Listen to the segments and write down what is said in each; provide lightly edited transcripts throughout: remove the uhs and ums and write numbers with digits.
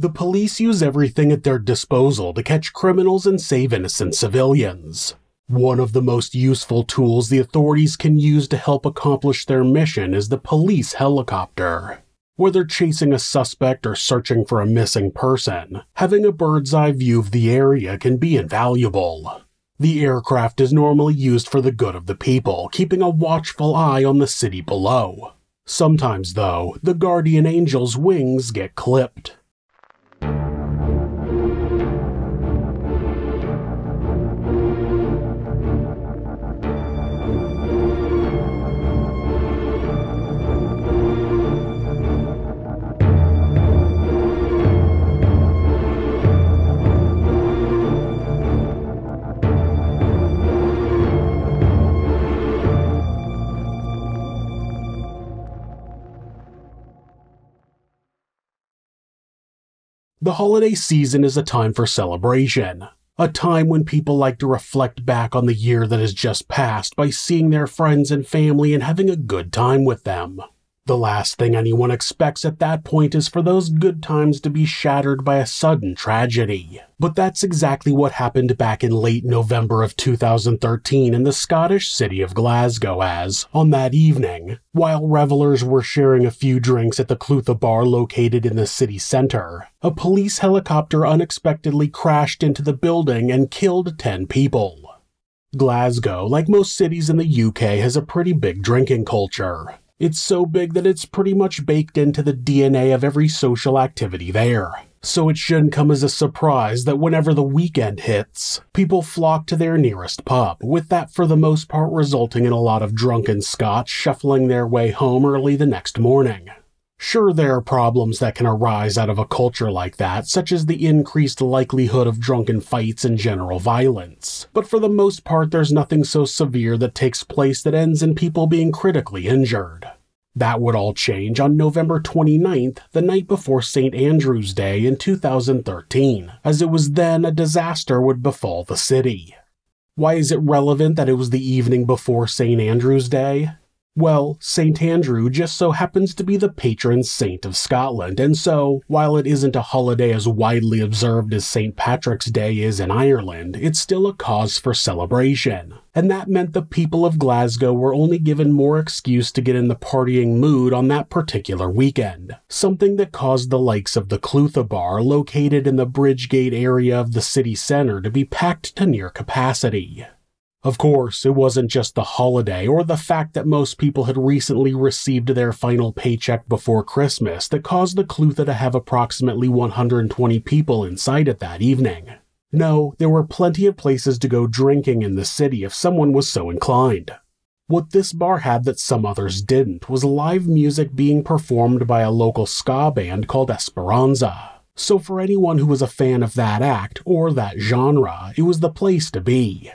The police use everything at their disposal to catch criminals and save innocent civilians. One of the most useful tools the authorities can use to help accomplish their mission is the police helicopter. Whether chasing a suspect or searching for a missing person, having a bird's-eye view of the area can be invaluable. The aircraft is normally used for the good of the people, keeping a watchful eye on the city below. Sometimes, though, the guardian angel's wings get clipped. The holiday season is a time for celebration, a time when people like to reflect back on the year that has just passed by seeing their friends and family and having a good time with them. The last thing anyone expects at that point is for those good times to be shattered by a sudden tragedy. But that's exactly what happened back in late November of 2013 in the Scottish city of Glasgow as, on that evening, while revelers were sharing a few drinks at the Clutha bar located in the city centre, a police helicopter unexpectedly crashed into the building and killed 10 people. Glasgow, like most cities in the UK, has a pretty big drinking culture. It's so big that it's pretty much baked into the DNA of every social activity there. So it shouldn't come as a surprise that whenever the weekend hits, people flock to their nearest pub, with that for the most part resulting in a lot of drunken Scots shuffling their way home early the next morning. Sure, there are problems that can arise out of a culture like that, such as the increased likelihood of drunken fights and general violence. But for the most part, there's nothing so severe that takes place that ends in people being critically injured. That would all change on November 29th, the night before St. Andrew's Day in 2013, as it was then a disaster would befall the city. Why is it relevant that it was the evening before St. Andrew's Day? Well, St. Andrew just so happens to be the patron saint of Scotland, and so, while it isn't a holiday as widely observed as St. Patrick's Day is in Ireland, it's still a cause for celebration. And that meant the people of Glasgow were only given more excuse to get in the partying mood on that particular weekend, something that caused the likes of the Clutha bar located in the Bridgegate area of the city centre to be packed to near capacity. Of course, it wasn't just the holiday or the fact that most people had recently received their final paycheck before Christmas that caused the Clutha to have approximately 120 people inside it that evening. No, there were plenty of places to go drinking in the city if someone was so inclined. What this bar had that some others didn't was live music being performed by a local ska band called Esperanza. So for anyone who was a fan of that act or that genre, it was the place to be.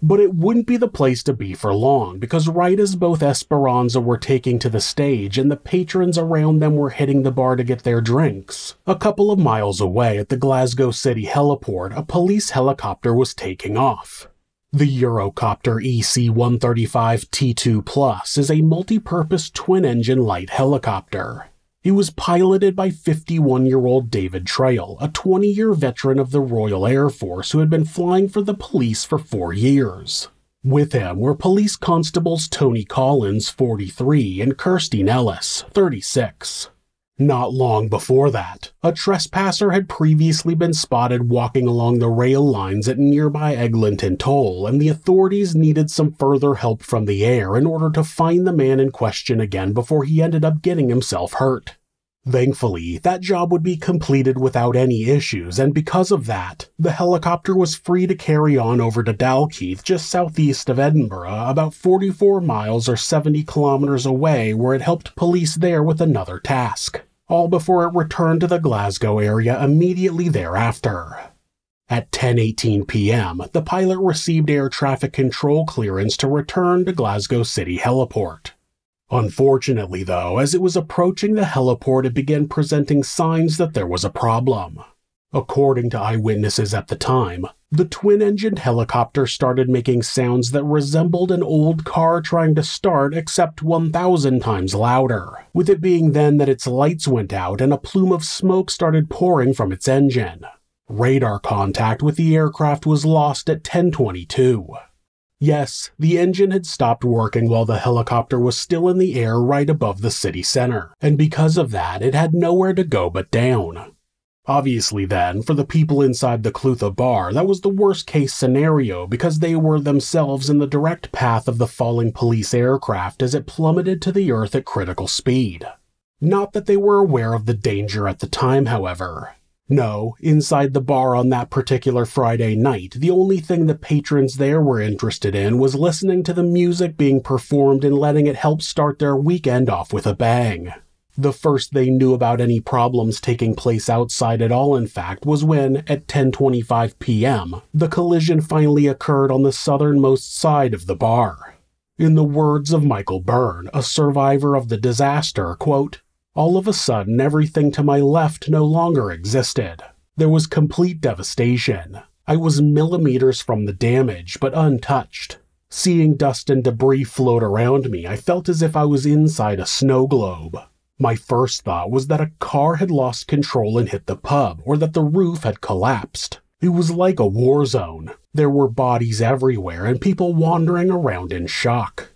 But it wouldn't be the place to be for long, because right as both Esperanza were taking to the stage and the patrons around them were hitting the bar to get their drinks, a couple of miles away at the Glasgow City heliport, a police helicopter was taking off. The Eurocopter EC-135 T2+ is a multi-purpose twin-engine light helicopter. It was piloted by 51-year-old David Trail, a 20-year veteran of the Royal Air Force who had been flying for the police for 4 years. With him were police constables Tony Collins, 43, and Kirsty Ellis, 36. Not long before that, a trespasser had previously been spotted walking along the rail lines at nearby Eglinton Toll, and the authorities needed some further help from the air in order to find the man in question again before he ended up getting himself hurt. Thankfully, that job would be completed without any issues, and because of that, the helicopter was free to carry on over to Dalkeith, just southeast of Edinburgh, about 44 miles or 70 kilometers away, where it helped police there with another task, all before it returned to the Glasgow area immediately thereafter. At 10:18 p.m., the pilot received air traffic control clearance to return to Glasgow City Heliport. Unfortunately, though, as it was approaching the heliport, it began presenting signs that there was a problem. According to eyewitnesses at the time, the twin-engined helicopter started making sounds that resembled an old car trying to start except 1,000 times louder, with it being then that its lights went out and a plume of smoke started pouring from its engine. Radar contact with the aircraft was lost at 10:22. Yes, the engine had stopped working while the helicopter was still in the air right above the city center, and because of that, it had nowhere to go but down. Obviously then, for the people inside the Clutha bar, that was the worst case scenario because they were themselves in the direct path of the falling police aircraft as it plummeted to the earth at critical speed. Not that they were aware of the danger at the time, however. No, inside the bar on that particular Friday night, the only thing the patrons there were interested in was listening to the music being performed and letting it help start their weekend off with a bang. The first they knew about any problems taking place outside at all, in fact, was when, at 10:25 p.m., the collision finally occurred on the southernmost side of the bar. In the words of Michael Byrne, a survivor of the disaster, quote, "All of a sudden, everything to my left no longer existed. There was complete devastation. I was millimeters from the damage, but untouched. Seeing dust and debris float around me, I felt as if I was inside a snow globe. My first thought was that a car had lost control and hit the pub, or that the roof had collapsed. It was like a war zone. There were bodies everywhere and people wandering around in shock."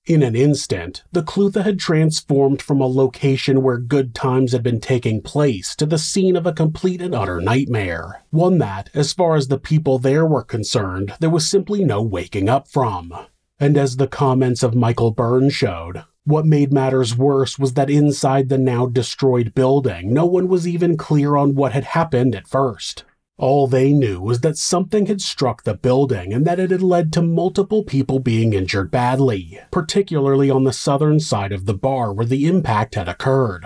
In an instant, the Clutha had transformed from a location where good times had been taking place to the scene of a complete and utter nightmare. One that, as far as the people there were concerned, there was simply no waking up from. And as the comments of Michael Byrne showed, what made matters worse was that inside the now destroyed building, no one was even clear on what had happened at first. All they knew was that something had struck the building and that it had led to multiple people being injured badly, particularly on the southern side of the bar where the impact had occurred.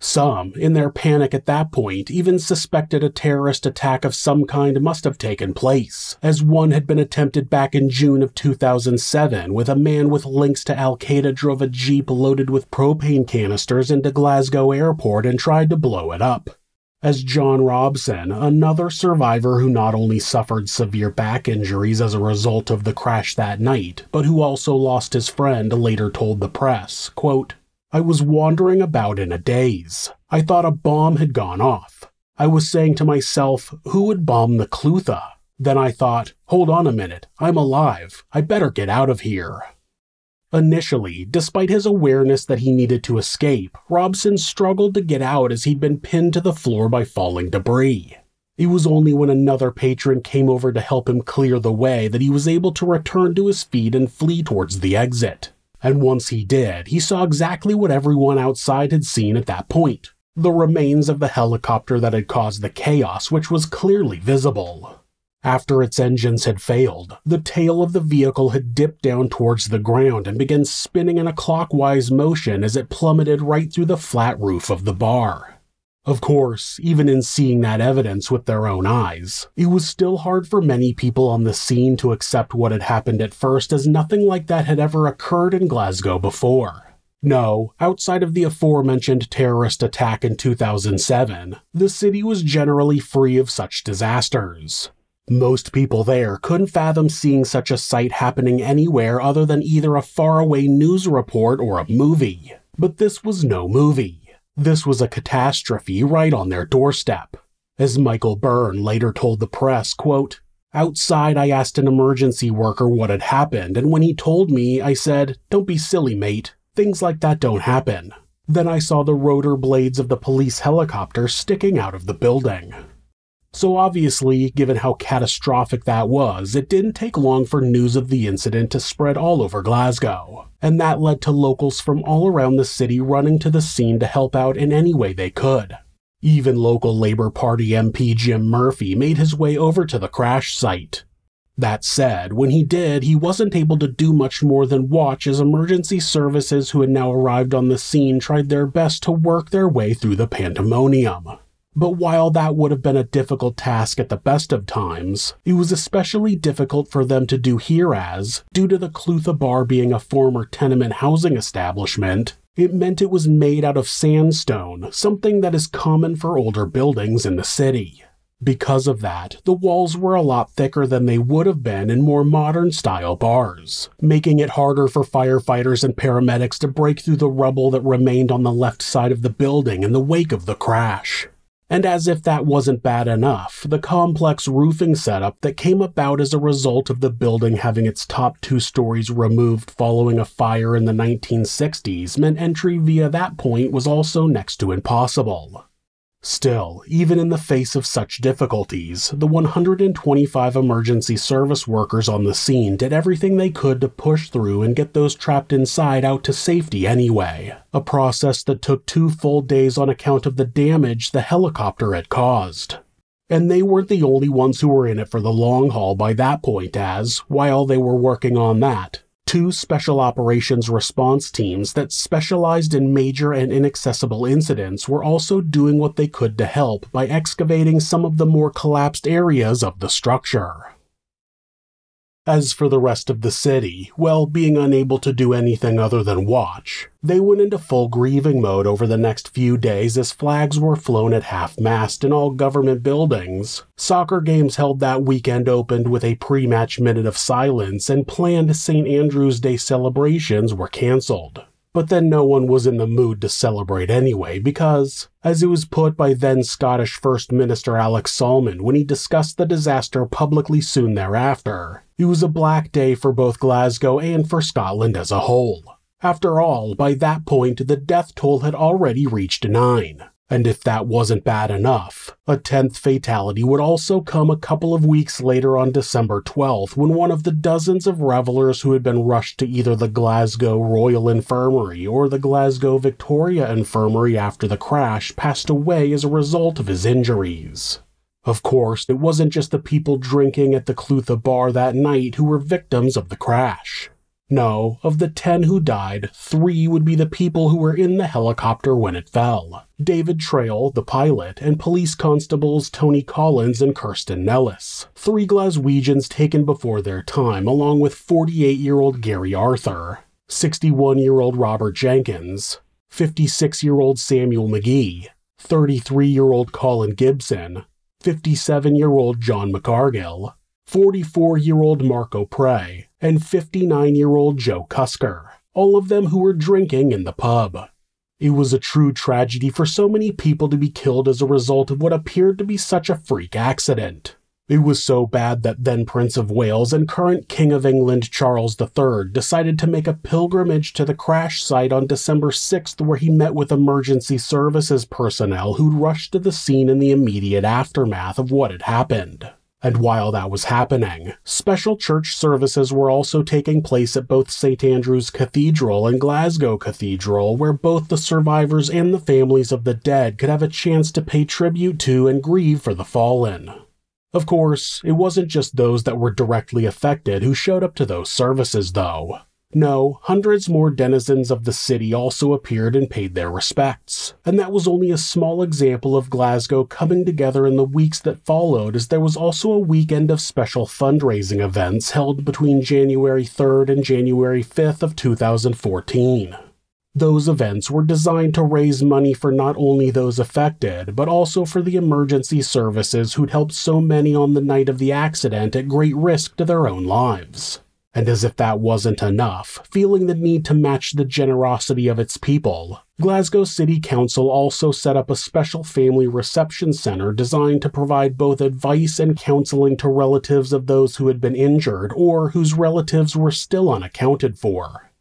Some, in their panic at that point, even suspected a terrorist attack of some kind must have taken place, as one had been attempted back in June of 2007 with a man with links to Al-Qaeda drove a jeep loaded with propane canisters into Glasgow airport and tried to blow it up. As John Robson, another survivor who not only suffered severe back injuries as a result of the crash that night, but who also lost his friend, later told the press, quote, "I was wandering about in a daze. I thought a bomb had gone off. I was saying to myself, who would bomb the Clutha? Then I thought, hold on a minute, I'm alive. I better get out of here." Initially, despite his awareness that he needed to escape, Robson struggled to get out as he'd been pinned to the floor by falling debris. It was only when another patron came over to help him clear the way that he was able to return to his feet and flee towards the exit. And once he did, he saw exactly what everyone outside had seen at that point. The remains of the helicopter that had caused the chaos, which was clearly visible. After its engines had failed, the tail of the vehicle had dipped down towards the ground and began spinning in a clockwise motion as it plummeted right through the flat roof of the bar. Of course, even in seeing that evidence with their own eyes, it was still hard for many people on the scene to accept what had happened at first, as nothing like that had ever occurred in Glasgow before. No, outside of the aforementioned terrorist attack in 2007, the city was generally free of such disasters. Most people there couldn't fathom seeing such a sight happening anywhere other than either a faraway news report or a movie. But this was no movie. This was a catastrophe right on their doorstep. As Michael Byrne later told the press, quote, "Outside I asked an emergency worker what had happened, and when he told me, I said, 'Don't be silly, mate. Things like that don't happen.' Then I saw the rotor blades of the police helicopter sticking out of the building." So obviously, given how catastrophic that was, it didn't take long for news of the incident to spread all over Glasgow, and that led to locals from all around the city running to the scene to help out in any way they could. Even local Labour Party MP Jim Murphy made his way over to the crash site. That said, when he did, he wasn't able to do much more than watch as emergency services who had now arrived on the scene tried their best to work their way through the pandemonium. But while that would have been a difficult task at the best of times, it was especially difficult for them to do here as, due to the Clutha bar being a former tenement housing establishment, it meant it was made out of sandstone, something that is common for older buildings in the city. Because of that, the walls were a lot thicker than they would have been in more modern-style bars, making it harder for firefighters and paramedics to break through the rubble that remained on the left side of the building in the wake of the crash. And as if that wasn't bad enough, the complex roofing setup that came about as a result of the building having its top 2 stories removed following a fire in the 1960s meant entry via that point was also next to impossible. Still, even in the face of such difficulties, the 125 emergency service workers on the scene did everything they could to push through and get those trapped inside out to safety anyway, a process that took 2 full days on account of the damage the helicopter had caused. And they weren't the only ones who were in it for the long haul by that point as, while they were working on that, 2 special operations response teams that specialized in major and inaccessible incidents were also doing what they could to help by excavating some of the more collapsed areas of the structure. As for the rest of the city, well, being unable to do anything other than watch, they went into full grieving mode over the next few days as flags were flown at half-mast in all government buildings. Soccer games held that weekend opened with a pre-match minute of silence, and planned St. Andrew's Day celebrations were cancelled. But then no one was in the mood to celebrate anyway because, as it was put by then Scottish First Minister Alex Salmond when he discussed the disaster publicly soon thereafter, it was a black day for both Glasgow and for Scotland as a whole. After all, by that point the death toll had already reached 9. And if that wasn't bad enough, a 10th fatality would also come a couple of weeks later on December 12th when one of the dozens of revelers who had been rushed to either the Glasgow Royal Infirmary or the Glasgow Victoria Infirmary after the crash passed away as a result of his injuries. Of course, it wasn't just the people drinking at the Clutha bar that night who were victims of the crash. No, of the 10 who died, 3 would be the people who were in the helicopter when it fell. David Trail, the pilot, and police constables Tony Collins and Kirsten Nellis. 3 Glaswegians taken before their time, along with 48-year-old Gary Arthur, 61-year-old Robert Jenkins, 56-year-old Samuel McGee, 33-year-old Colin Gibson, 57-year-old John McCargill, 44-year-old Mark O'Prey, and 59-year-old Joe Cusker, all of them who were drinking in the pub. It was a true tragedy for so many people to be killed as a result of what appeared to be such a freak accident. It was so bad that then Prince of Wales and current King of England Charles III decided to make a pilgrimage to the crash site on December 6th where he met with emergency services personnel who'd rushed to the scene in the immediate aftermath of what had happened. And while that was happening, special church services were also taking place at both St. Andrew's Cathedral and Glasgow Cathedral, where both the survivors and the families of the dead could have a chance to pay tribute to and grieve for the fallen. Of course, it wasn't just those that were directly affected who showed up to those services, though. No, hundreds more denizens of the city also appeared and paid their respects, and that was only a small example of Glasgow coming together in the weeks that followed, as there was also a weekend of special fundraising events held between January 3rd and January 5th of 2014. Those events were designed to raise money for not only those affected, but also for the emergency services who'd helped so many on the night of the accident at great risk to their own lives. And as if that wasn't enough, feeling the need to match the generosity of its people, Glasgow City Council also set up a special family reception center designed to provide both advice and counseling to relatives of those who had been injured or whose relatives were still unaccounted for.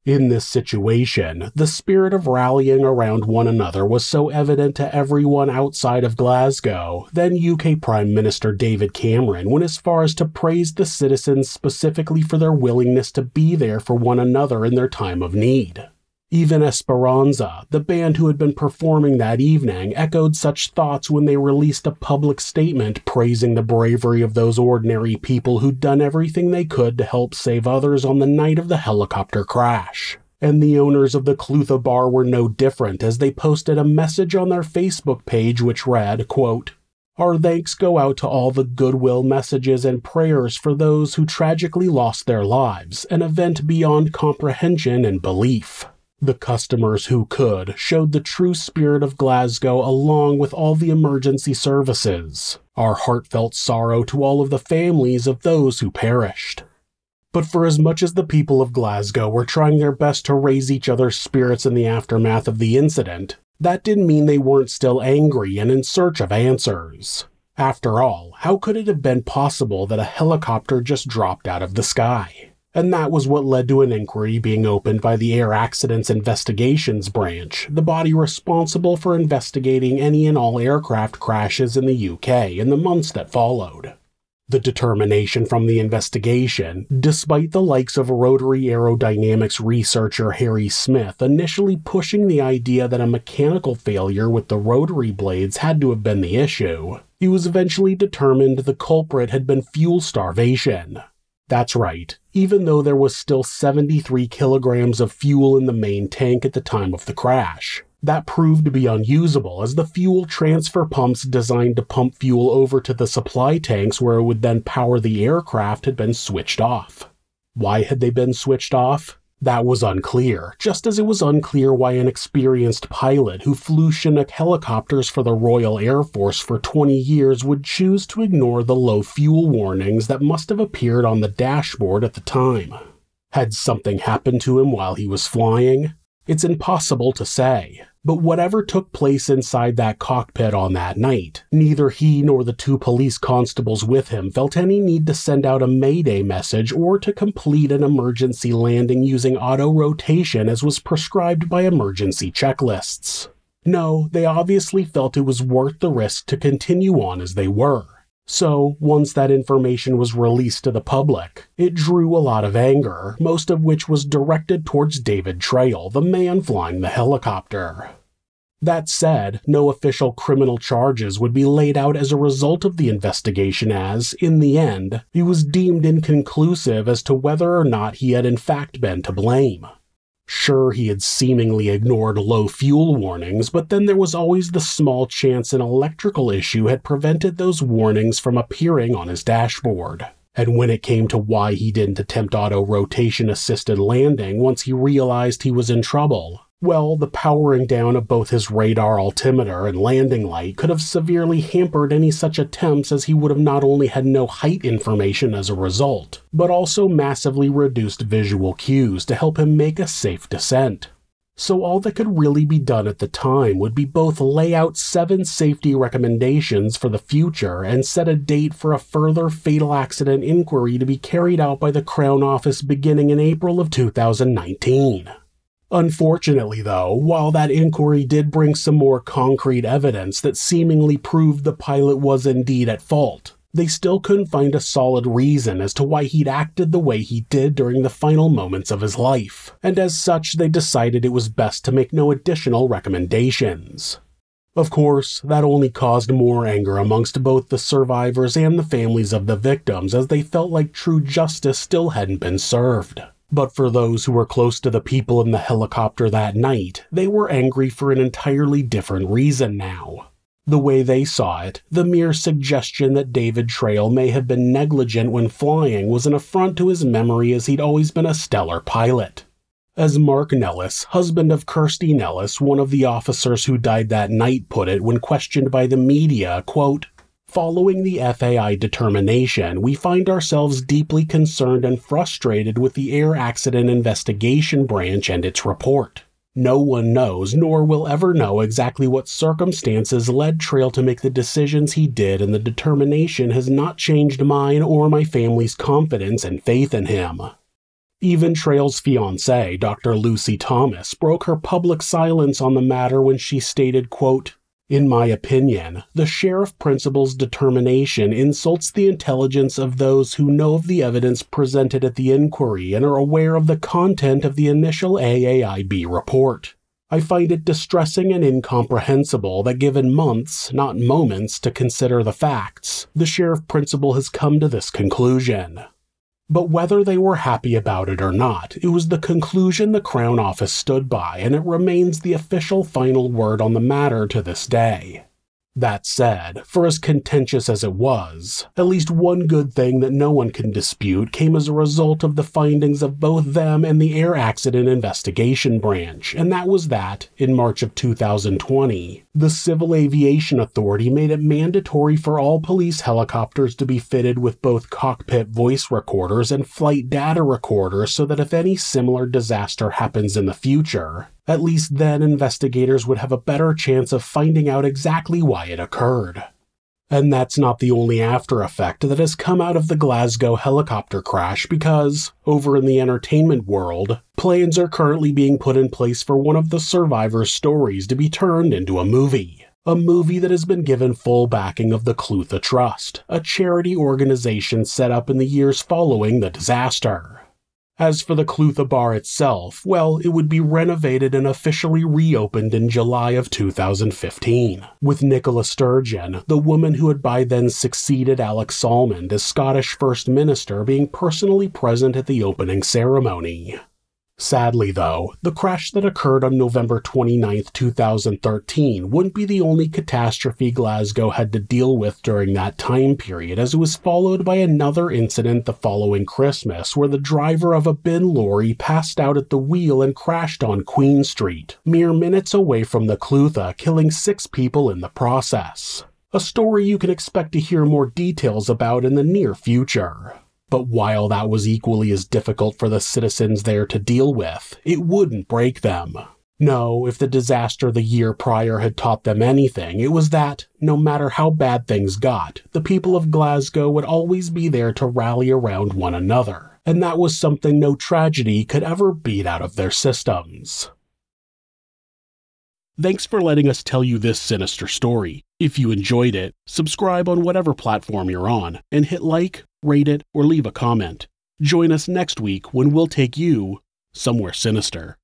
In this situation, the spirit of rallying around one another was so evident to everyone outside of Glasgow, then UK Prime Minister David Cameron went as far as to praise the citizens specifically for their willingness to be there for one another in their time of need. Even Esperanza, the band who had been performing that evening, echoed such thoughts when they released a public statement praising the bravery of those ordinary people who'd done everything they could to help save others on the night of the helicopter crash. And the owners of the Clutha bar were no different, as they posted a message on their Facebook page which read, quote, "Our thanks go out to all the goodwill messages and prayers for those who tragically lost their lives, an event beyond comprehension and belief. The customers who could showed the true spirit of Glasgow along with all the emergency services. Our heartfelt sorrow to all of the families of those who perished. But for as much as the people of Glasgow were trying their best to raise each other's spirits in the aftermath of the incident, that didn't mean they weren't still angry and in search of answers. After all, how could it have been possible that a helicopter just dropped out of the sky? And that was what led to an inquiry being opened by the Air Accidents Investigations Branch, the body responsible for investigating any and all aircraft crashes in the UK in the months that followed. The determination from the investigation, despite the likes of rotary aerodynamics researcher Harry Smith initially pushing the idea that a mechanical failure with the rotary blades had to have been the issue, it was eventually determined the culprit had been fuel starvation. That's right, even though there was still 73 kilograms of fuel in the main tank at the time of the crash. That proved to be unusable as the fuel transfer pumps designed to pump fuel over to the supply tanks where it would then power the aircraft had been switched off. Why had they been switched off? That was unclear, just as it was unclear why an experienced pilot who flew Chinook helicopters for the Royal Air Force for 20 years would choose to ignore the low fuel warnings that must have appeared on the dashboard at the time. Had something happened to him while he was flying? It's impossible to say, but whatever took place inside that cockpit on that night, neither he nor the two police constables with him felt any need to send out a Mayday message or to complete an emergency landing using auto-rotation as was prescribed by emergency checklists. No, they obviously felt it was worth the risk to continue on as they were. So, once that information was released to the public, it drew a lot of anger, most of which was directed towards David Trail, the man flying the helicopter. That said, no official criminal charges would be laid out as a result of the investigation as, in the end, it was deemed inconclusive as to whether or not he had in fact been to blame. Sure, he had seemingly ignored low fuel warnings, but then there was always the small chance an electrical issue had prevented those warnings from appearing on his dashboard. And when it came to why he didn't attempt auto-rotation assisted landing once he realized he was in trouble, well, the powering down of both his radar altimeter and landing light could have severely hampered any such attempts as he would have not only had no height information as a result, but also massively reduced visual cues to help him make a safe descent. So all that could really be done at the time would be both lay out 7 safety recommendations for the future and set a date for a further fatal accident inquiry to be carried out by the Crown Office beginning in April of 2019. Unfortunately, though, while that inquiry did bring some more concrete evidence that seemingly proved the pilot was indeed at fault, they still couldn't find a solid reason as to why he'd acted the way he did during the final moments of his life, and as such they decided it was best to make no additional recommendations. Of course, that only caused more anger amongst both the survivors and the families of the victims as they felt like true justice still hadn't been served. But for those who were close to the people in the helicopter that night, they were angry for an entirely different reason now. The way they saw it, the mere suggestion that David Trail may have been negligent when flying was an affront to his memory as he'd always been a stellar pilot. As Mark Nellis, husband of Kirsty Nellis, one of the officers who died that night, put it when questioned by the media, quote, "Following the FAI determination, we find ourselves deeply concerned and frustrated with the Air Accident Investigation Branch and its report. No one knows, nor will ever know exactly what circumstances led Trail to make the decisions he did, and the determination has not changed mine or my family's confidence and faith in him." Even Trail's fiancée, Dr. Lucy Thomas, broke her public silence on the matter when she stated, quote, "In my opinion, the Sheriff Principal's determination insults the intelligence of those who know of the evidence presented at the inquiry and are aware of the content of the initial AAIB report. I find it distressing and incomprehensible that given months, not moments, to consider the facts, the Sheriff Principal has come to this conclusion." But whether they were happy about it or not, it was the conclusion the Crown Office stood by, and it remains the official final word on the matter to this day. That said, for as contentious as it was, at least one good thing that no one can dispute came as a result of the findings of both them and the Air Accident Investigation Branch, and that was that, in March of 2020, the Civil Aviation Authority made it mandatory for all police helicopters to be fitted with both cockpit voice recorders and flight data recorders so that if any similar disaster happens in the future, at least then investigators would have a better chance of finding out exactly why it occurred. And that's not the only after effect that has come out of the Glasgow helicopter crash because, over in the entertainment world, plans are currently being put in place for one of the survivors' stories to be turned into a movie. A movie that has been given full backing of the Clutha Trust, a charity organization set up in the years following the disaster. As for the Clutha Bar itself, well, it would be renovated and officially reopened in July of 2015, with Nicola Sturgeon, the woman who had by then succeeded Alex Salmond as Scottish First Minister, being personally present at the opening ceremony. Sadly, though, the crash that occurred on November 29, 2013 wouldn't be the only catastrophe Glasgow had to deal with during that time period, as it was followed by another incident the following Christmas where the driver of a bin lorry passed out at the wheel and crashed on Queen Street, mere minutes away from the Clutha, killing 6 people in the process. A story you can expect to hear more details about in the near future. But while that was equally as difficult for the citizens there to deal with, it wouldn't break them. No, if the disaster the year prior had taught them anything, it was that, no matter how bad things got, the people of Glasgow would always be there to rally around one another, and that was something no tragedy could ever beat out of their systems. Thanks for letting us tell you this sinister story. If you enjoyed it, subscribe on whatever platform you're on, and hit like, rate it, or leave a comment. Join us next week when we'll take you somewhere sinister.